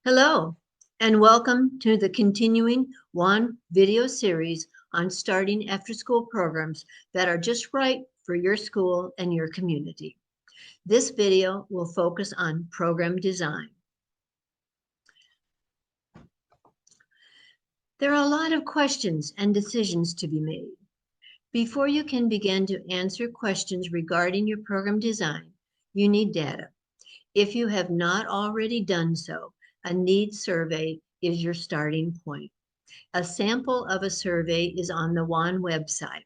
Hello, and welcome to the continuing one video series on starting after school programs that are just right for your school and your community. This video will focus on program design. There are a lot of questions and decisions to be made. Before you can begin to answer questions regarding your program design, you need data. If you have not already done so, a needs survey is your starting point. A sample of a survey is on the WAN website.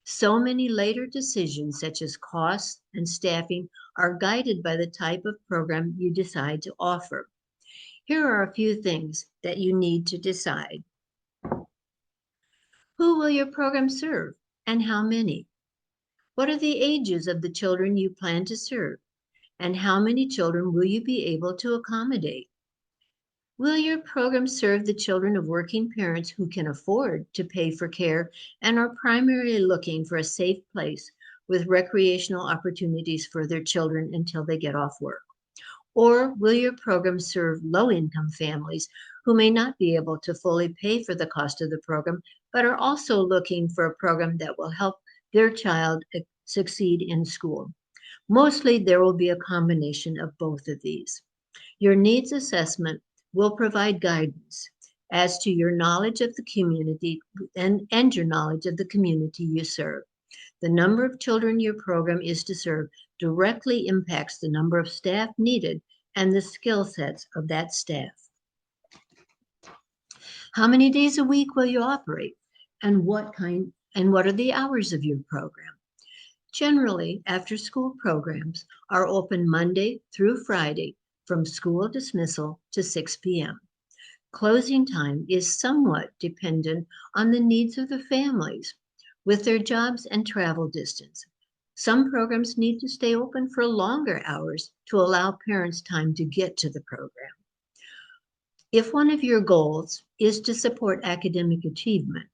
So many later decisions, such as costs and staffing, are guided by the type of program you decide to offer. Here are a few things that you need to decide. Who will your program serve and how many? What are the ages of the children you plan to serve? And how many children will you be able to accommodate? Will your program serve the children of working parents who can afford to pay for care and are primarily looking for a safe place with recreational opportunities for their children until they get off work? Or will your program serve low-income families who may not be able to fully pay for the cost of the program, but are also looking for a program that will help their child succeed in school? Mostly, there will be a combination of both of these. Your needs assessment will provide guidance as to your knowledge of the community and your knowledge of the community you serve. The number of children your program is to serve directly impacts the number of staff needed and the skill sets of that staff. How many days a week will you operate? And what are the hours of your program? Generally, after-school programs are open Monday through Friday from school dismissal to 6 p.m. Closing time is somewhat dependent on the needs of the families with their jobs and travel distance. Some programs need to stay open for longer hours to allow parents time to get to the program. If one of your goals is to support academic achievement,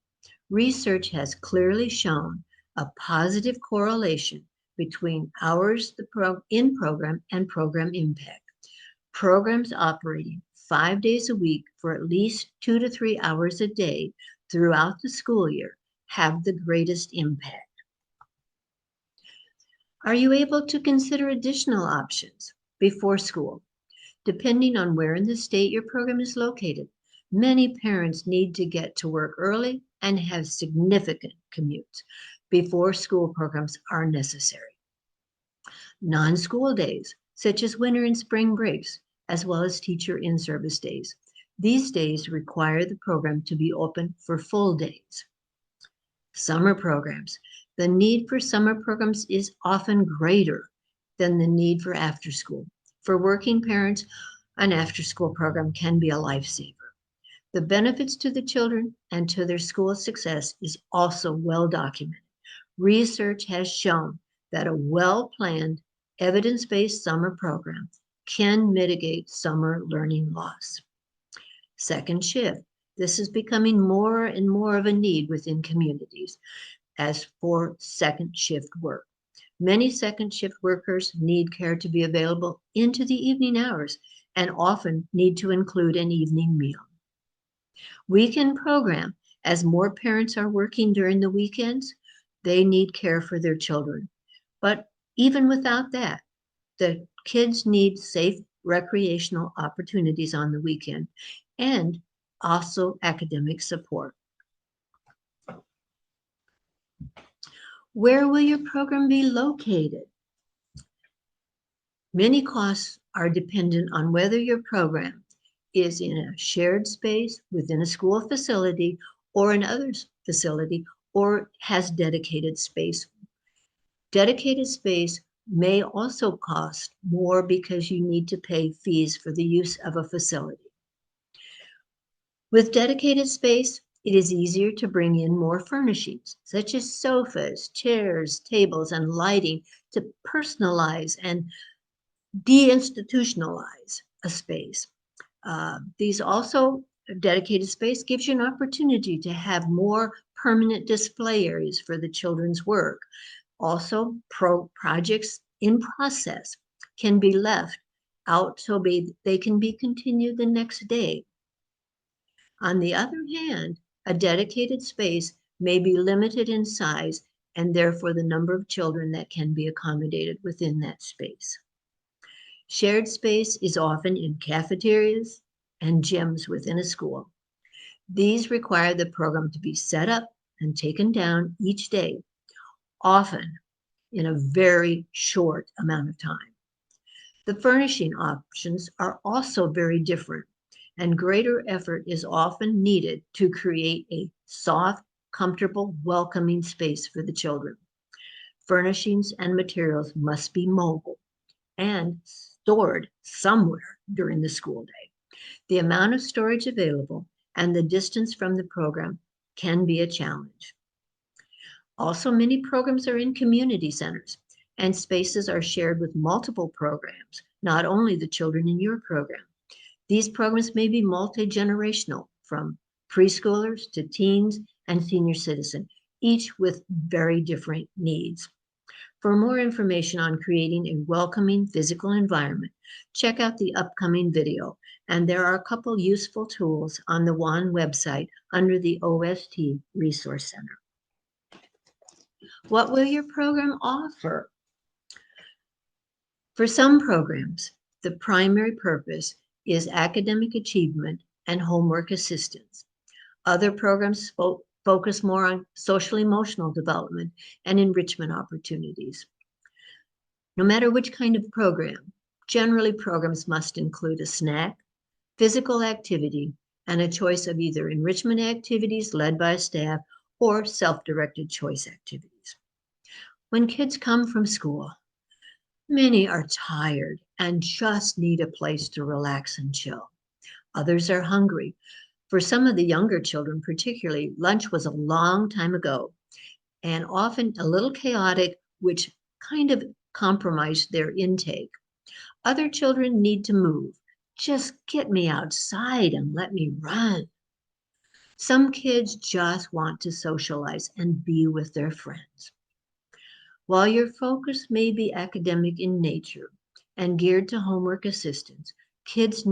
research has clearly shown a positive correlation between hours in program and program impact. Programs operating 5 days a week for at least 2 to 3 hours a day throughout the school year have the greatest impact. Are you able to consider additional options before school? Depending on where in the state your program is located, many parents need to get to work early and have significant commutes before school programs are necessary. Non-school days, such as winter and spring breaks, as well as teacher in-service days. These days require the program to be open for full days. Summer programs. The need for summer programs is often greater than the need for after school. For working parents, an after-school program can be a lifesaver. The benefits to the children and to their school success is also well documented. Research has shown that a well-planned, evidence-based summer program can mitigate summer learning loss. Second shift. This is becoming more and more of a need within communities as for second shift work. Many second shift workers need care to be available into the evening hours and often need to include an evening meal. Weekend program. As more parents are working during the weekends, they need care for their children. But even without that, the kids need safe recreational opportunities on the weekend and also academic support. Where will your program be located? Many costs are dependent on whether your program is in a shared space within a school facility or another facility or has dedicated space. Dedicated space may also cost more because you need to pay fees for the use of a facility. With dedicated space, it is easier to bring in more furnishings, such as sofas, chairs, tables, and lighting to personalize and deinstitutionalize a space. These also, dedicated space gives you an opportunity to have more permanent display areas for the children's work. Also, projects in process can be left out so they can be continued the next day. On the other hand, a dedicated space may be limited in size and therefore the number of children that can be accommodated within that space. Shared space is often in cafeterias and gyms within a school. These require the program to be set up and taken down each day, often in a very short amount of time. The furnishing options are also very different, and greater effort is often needed to create a soft, comfortable, welcoming space for the children. Furnishings and materials must be mobile and stored somewhere during the school day. The amount of storage available and the distance from the program can be a challenge. Also, many programs are in community centers, and spaces are shared with multiple programs, not only the children in your program. These programs may be multi-generational, from preschoolers to teens and senior citizen, each with very different needs. For more information on creating a welcoming physical environment, check out the upcoming video, and there are a couple useful tools on the WAN website under the OST Resource Center. What will your program offer? For some programs, the primary purpose is academic achievement and homework assistance. Other programs focus more on social emotional development and enrichment opportunities. No matter which kind of program, generally programs must include a snack, physical activity, and a choice of either enrichment activities led by staff or self-directed choice activities. When kids come from school, many are tired and just need a place to relax and chill. Others are hungry. For some of the younger children, particularly, lunch was a long time ago and often a little chaotic, which kind of compromised their intake. Other children need to move. Just get me outside and let me run. Some kids just want to socialize and be with their friends. While your focus may be academic in nature and geared to homework assistance, kids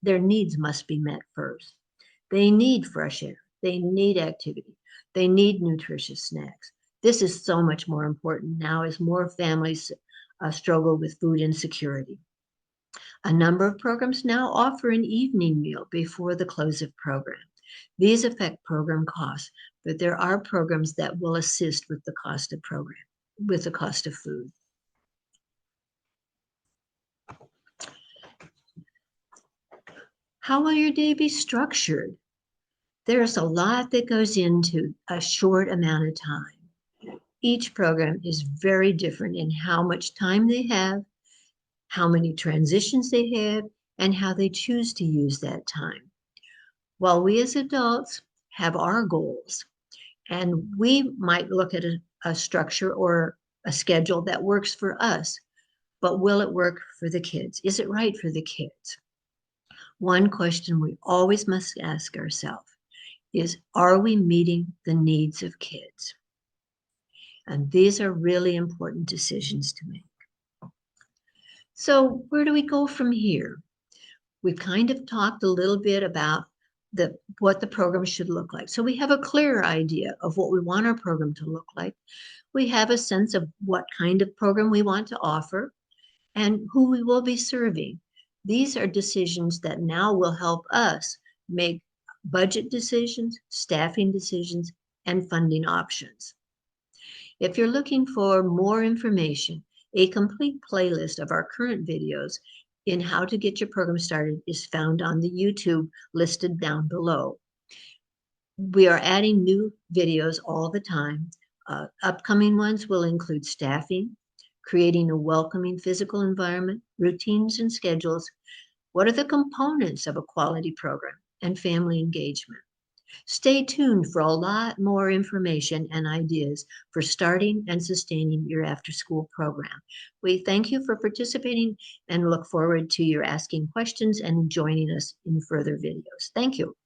their needs must be met first. They need fresh air. They need activity. They need nutritious snacks. This is so much more important now as more families struggle with food insecurity. A number of programs now offer an evening meal before the close of program. These affect program costs, but there are programs that will assist with the cost of food. How will your day be structured? There's a lot that goes into a short amount of time. Each program is very different in how much time they have, how many transitions they have, and how they choose to use that time. While we as adults have our goals, and we might look at a structure or a schedule that works for us, but will it work for the kids? Is it right for the kids? One question we always must ask ourselves is, are we meeting the needs of kids? And these are really important decisions to make. So where do we go from here? We've kind of talked a little bit about what the program should look like. So we have a clear idea of what we want our program to look like. We have a sense of what kind of program we want to offer and who we will be serving. These are decisions that now will help us make budget decisions, staffing decisions, and funding options. If you're looking for more information, a complete playlist of our current videos in how to get your program started is found on the YouTube listed down below. We are adding new videos all the time. Upcoming ones will include staffing, creating a welcoming physical environment, routines and schedules. What are the components of a quality program, and family engagement? Stay tuned for a lot more information and ideas for starting and sustaining your after-school program. We thank you for participating and look forward to your asking questions and joining us in further videos. Thank you.